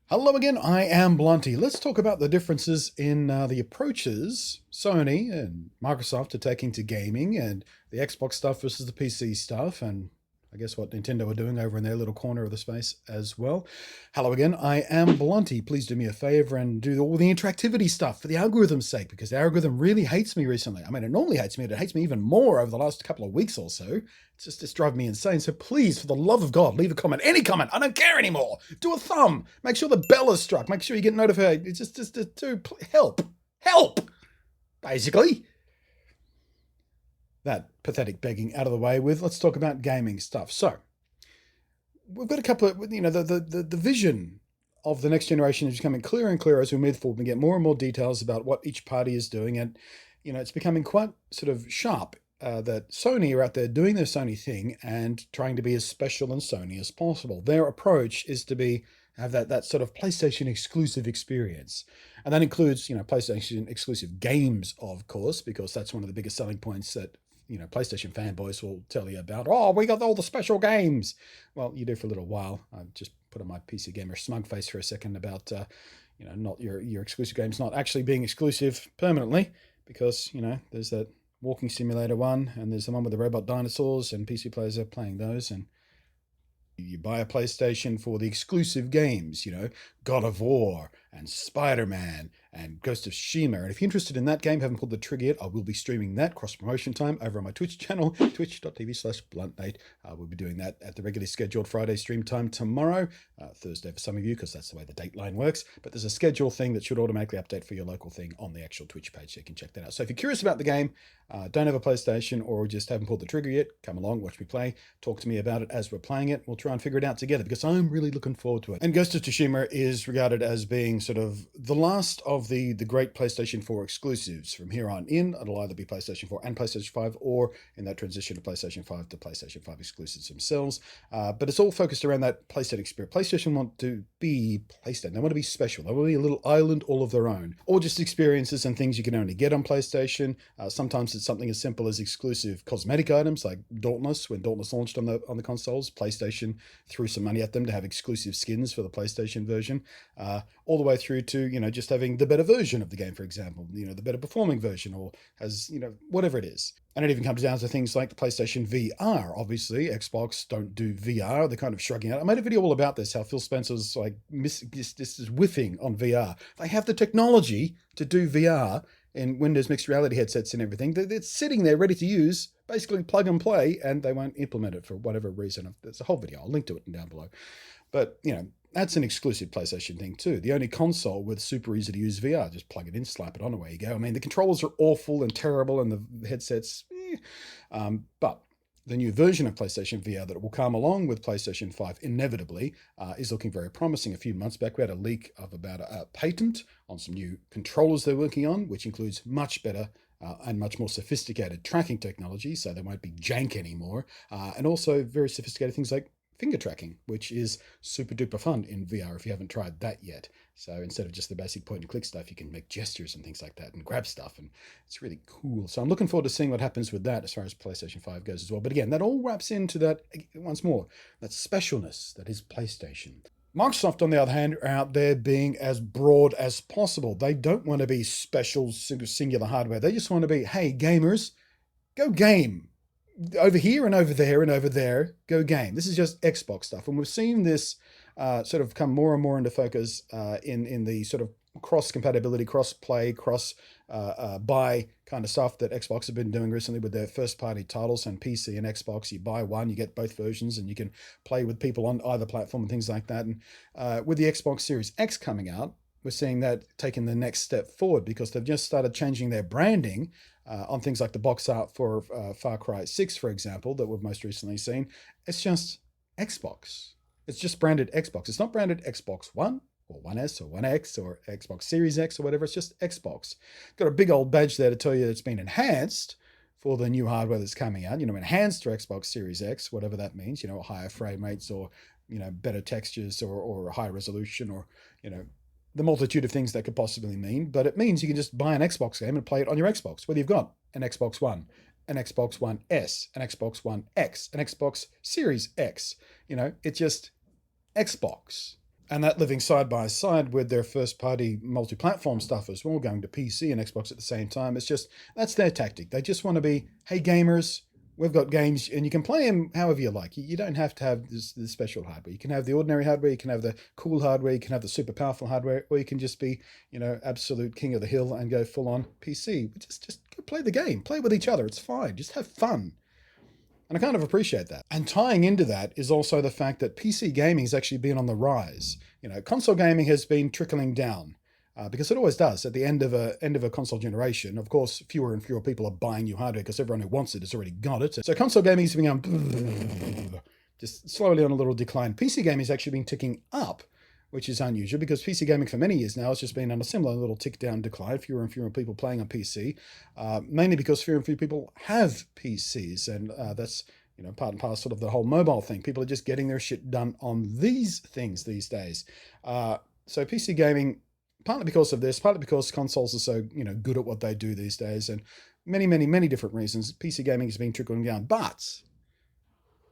Hello again, I am Blunty. Let's talk about the differences in the approaches Sony and Microsoft are taking to gaming and the Xbox stuff versus the PC stuff, and I guess what Nintendo are doing over in their little corner of the space as well. Hello again, I am Blunty. Please do me a favor and do all the interactivity stuff for the algorithm's sake, because the algorithm really hates me recently. I mean, it normally hates me, but it hates me even more over the last couple of weeks or so. It's driving me insane. So please, for the love of God, leave a comment. Any comment. I don't care anymore. Do a thumb. Make sure the bell is struck. Make sure you get notified. It's just do help. Help. Basically. That pathetic begging out of the way with. Let's talk about gaming stuff. So we've got a couple of, the vision of the next generation is becoming clearer and clearer as we move forward. We get more and more details about what each party is doing. And, it's becoming quite sort of sharp that Sony are out there doing their Sony thing and trying to be as special and Sony as possible. Their approach is to have that sort of PlayStation exclusive experience. And that includes, PlayStation exclusive games, of course, because that's one of the biggest selling points that, PlayStation fanboys will tell you about. Oh, we got all the special games. Well, you do for a little while. I just put on my PC Gamer smug face for a second about, not your exclusive games not actually being exclusive permanently, because, there's that Walking Simulator one, and there's the one with the robot dinosaurs, and PC players are playing those, and you buy a PlayStation for the exclusive games, God of War and Spider-Man and Ghost of Tsushima. And if you're interested in that game, haven't pulled the trigger yet, I will be streaming that cross-promotion time over on my Twitch channel, twitch.tv/bluntnate. We'll be doing that at the regularly scheduled Friday stream time tomorrow, Thursday for some of you, because that's the way the dateline works. But there's a schedule thing that should automatically update for your local thing on the actual Twitch page, so you can check that out. So if you're curious about the game, don't have a PlayStation or just haven't pulled the trigger yet, come along, watch me play, talk to me about it as we're playing it. We'll try and figure it out together, because I'm really looking forward to it. And Ghost of Tsushima is regarded as being sort of the last of the great PlayStation 4 exclusives. From here on in, it'll either be PlayStation 4 and PlayStation 5, or in that transition to PlayStation 5 to PlayStation 5 exclusives themselves. But it's all focused around that PlayStation experience. PlayStation want to be PlayStation. They want to be special. They want to be a little island all of their own, or just experiences and things you can only get on PlayStation. Sometimes it's something as simple as exclusive cosmetic items, like Dauntless. When Dauntless launched on the consoles, PlayStation threw some money at them to have exclusive skins for the PlayStation version, all the way through to, just having the better version of the game, for example, the better performing version, or has, whatever it is. And it even comes down to things like the PlayStation VR. Obviously, Xbox don't do VR. They're kind of shrugging out. I made a video all about this, how Phil Spencer's like, this is whiffing on VR. They have the technology to do VR in Windows mixed reality headsets and everything. It's sitting there ready to use, basically plug and play, and they won't implement it for whatever reason. There's a whole video. I'll link to it down below. But, that's an exclusive PlayStation thing too. The only console with super easy to use VR. Just plug it in, slap it on, away you go. I mean, the controllers are awful and terrible, and the headsets, but the new version of PlayStation VR that will come along with PlayStation 5 inevitably is looking very promising. A few months back, we had a leak of about a patent on some new controllers they're working on, which includes much better and much more sophisticated tracking technology, so they won't be jank anymore, and also very sophisticated things like finger tracking, which is super duper fun in VR if you haven't tried that yet. So instead of just the basic point and click stuff, you can make gestures and things like that and grab stuff, and it's really cool. So I'm looking forward to seeing what happens with that as far as PlayStation 5 goes as well. But again, that all wraps into that, once more, that specialness that is PlayStation. Microsoft, on the other hand, are out there being as broad as possible. They don't want to be special, singular hardware. They just want to be, hey, gamers, go game. Over here and over there and over there, go game. This is just Xbox stuff. And we've seen this sort of come more and more into focus in the sort of cross-compatibility, cross-play, cross-buy kind of stuff that Xbox have been doing recently with their first-party titles and PC and Xbox. You buy one, you get both versions, and you can play with people on either platform and things like that. And with the Xbox Series X coming out, we're seeing that taking the next step forward, because they've just started changing their branding on things like the box art for Far Cry 6, for example, that we've most recently seen. It's just Xbox. It's just branded Xbox. It's not branded Xbox One or One S or One X or Xbox Series X or whatever. It's just Xbox. Got a big old badge there to tell you it's been enhanced for the new hardware that's coming out. Enhanced for Xbox Series X, whatever that means. Higher frame rates, or better textures, or higher resolution, or the multitude of things that could possibly mean. But it means you can just buy an Xbox game and play it on your Xbox, whether you've got an Xbox One, an Xbox One S, an Xbox One X, an Xbox Series X. It's just Xbox. And that living side by side with their first party multi-platform stuff as well, going to PC and Xbox at the same time. It's just, that's their tactic. They just want to be, hey gamers, we've got games and you can play them however you like. You don't have to have this special hardware. You can have the ordinary hardware, you can have the cool hardware, you can have the super powerful hardware, or you can just be, absolute king of the hill and go full on PC. Just go play the game, play with each other. It's fine. Just have fun. And I kind of appreciate that. And tying into that is also the fact that PC gaming has actually been on the rise. Console gaming has been trickling down because it always does at the end of a console generation. Of course, fewer and fewer people are buying new hardware because everyone who wants it has already got it. So console gaming has been just slowly on a little decline. PC gaming has actually been ticking up, which is unusual because PC gaming for many years now has just been on a similar little tick down decline, fewer and fewer people playing on PC, mainly because fewer and fewer people have PCs. And that's, part and parcel of the whole mobile thing. People are just getting their shit done on these things these days. So PC gaming, partly because of this, partly because consoles are so, good at what they do these days, and many, many, many different reasons, PC gaming has been trickling down. But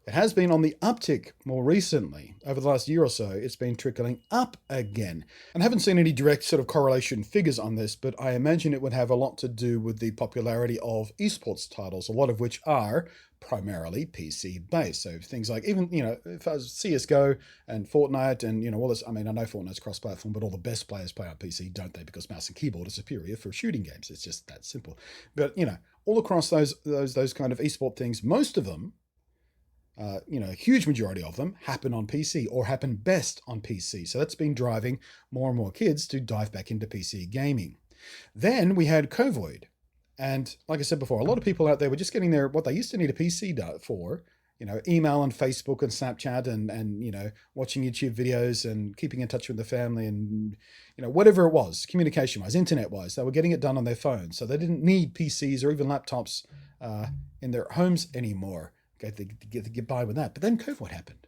it has been on the uptick more recently. Over the last year or so, it's been trickling up again. And I haven't seen any direct sort of correlation figures on this, but I imagine it would have a lot to do with the popularity of esports titles, a lot of which are primarily PC based. So things like even, if I was CSGO and Fortnite and, all this, I mean, I know Fortnite's cross-platform, but all the best players play on PC, don't they? Because mouse and keyboard are superior for shooting games. It's just that simple. But, all across those kind of esport things, most of them, a huge majority of them happen on PC or happen best on PC. So that's been driving more and more kids to dive back into PC gaming. Then we had COVID. And like I said before, a lot of people out there were just getting what they used to need a PC for, email and Facebook and Snapchat and watching YouTube videos and keeping in touch with the family and, whatever it was, communication-wise, internet-wise, they were getting it done on their phones. So they didn't need PCs or even laptops in their homes anymore. To get by with that. But then COVID happened.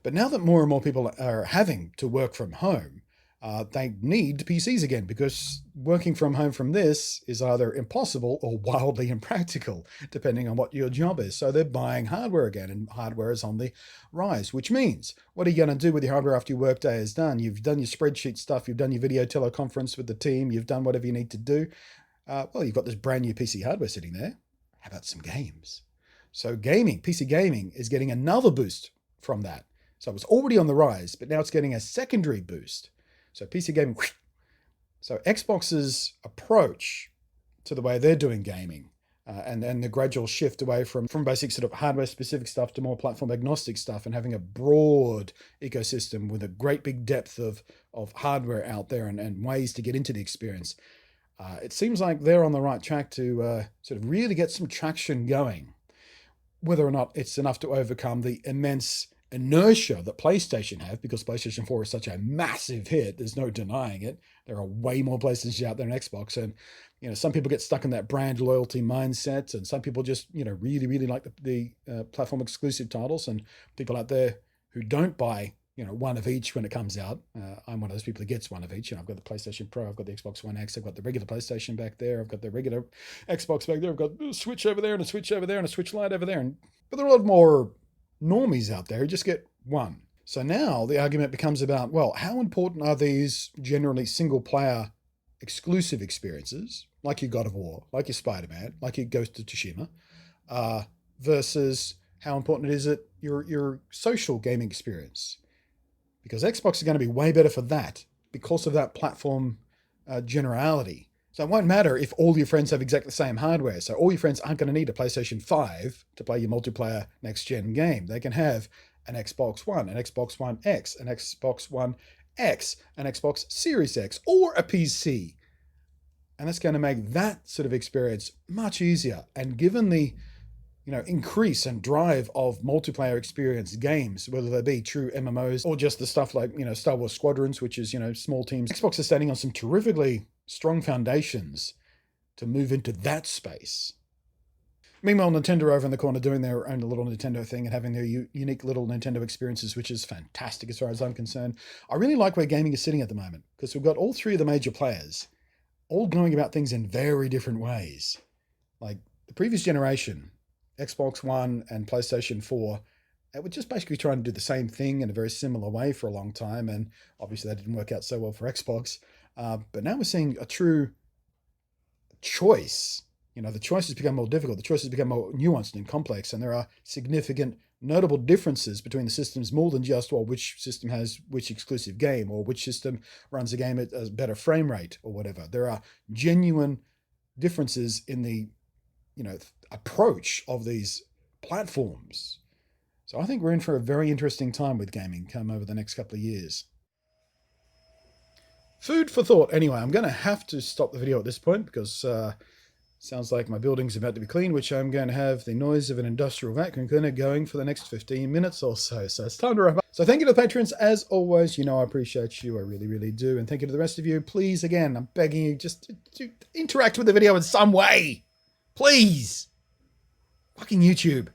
But now that more and more people are having to work from home, they need PCs again because working from home from this is either impossible or wildly impractical, depending on what your job is. So they're buying hardware again, and hardware is on the rise, which means what are you going to do with your hardware after your workday is done? You've done your spreadsheet stuff, you've done your video teleconference with the team, you've done whatever you need to do. Well, you've got this brand new PC hardware sitting there. How about some games? So PC gaming is getting another boost from that. So it was already on the rise, but now it's getting a secondary boost. So PC gaming. So Xbox's approach to the way they're doing gaming and the gradual shift away from basic sort of hardware specific stuff to more platform agnostic stuff and having a broad ecosystem with a great big depth of hardware out there and ways to get into the experience. It seems like they're on the right track to sort of really get some traction going. Whether or not it's enough to overcome the immense inertia that PlayStation have, because PlayStation 4 is such a massive hit, there's no denying it. There are way more PlayStations out there than Xbox, and some people get stuck in that brand loyalty mindset, and some people just really, really like the platform exclusive titles, and people out there who don't buy one of each when it comes out. I'm one of those people who gets one of each. I've got the PlayStation Pro, I've got the Xbox One X, I've got the regular PlayStation back there, I've got the regular Xbox back there, I've got a Switch over there and a Switch over there and a Switch Lite over there. But there are a lot more normies out there who just get one. So now the argument becomes about, well, how important are these generally single player exclusive experiences, like your God of War, like your Spider-Man, like your Ghost of Tsushima, versus how important is it your social gaming experience? Because Xbox is going to be way better for that because of that platform generality. So it won't matter if all your friends have exactly the same hardware. So all your friends aren't going to need a PlayStation 5 to play your multiplayer next-gen game. They can have an Xbox One, an Xbox One X, an Xbox One X, an Xbox Series X, or a PC. And that's going to make that sort of experience much easier. And given the increase and drive of multiplayer experience games, whether they be true MMOs or just the stuff like, Star Wars Squadrons, which is, small teams. Xbox is standing on some terrifically strong foundations to move into that space. Meanwhile, Nintendo over in the corner doing their own little Nintendo thing and having their unique little Nintendo experiences, which is fantastic as far as I'm concerned. I really like where gaming is sitting at the moment because we've got all three of the major players all going about things in very different ways. Like the previous generation, Xbox One and PlayStation 4 It was just basically trying to do the same thing in a very similar way for a long time, and obviously that didn't work out so well for Xbox. But now we're seeing a true choice. The choices become more difficult, the choices become more nuanced and complex, and there are significant notable differences between the systems, more than just, well, which system has which exclusive game, or which system runs a game at a better frame rate, or whatever. There are genuine differences in the approach of these platforms. So I think we're in for a very interesting time with gaming come over the next couple of years. Food for thought. Anyway, I'm going to have to stop the video at this point because sounds like my building's about to be cleaned, which I'm going to have the noise of an industrial vacuum cleaner going for the next 15 minutes or so. So it's time to wrap up. So thank you to the patrons. As always, I appreciate you. I really, really do. And thank you to the rest of you. Please, again, I'm begging you just to interact with the video in some way. Please. Fucking YouTube.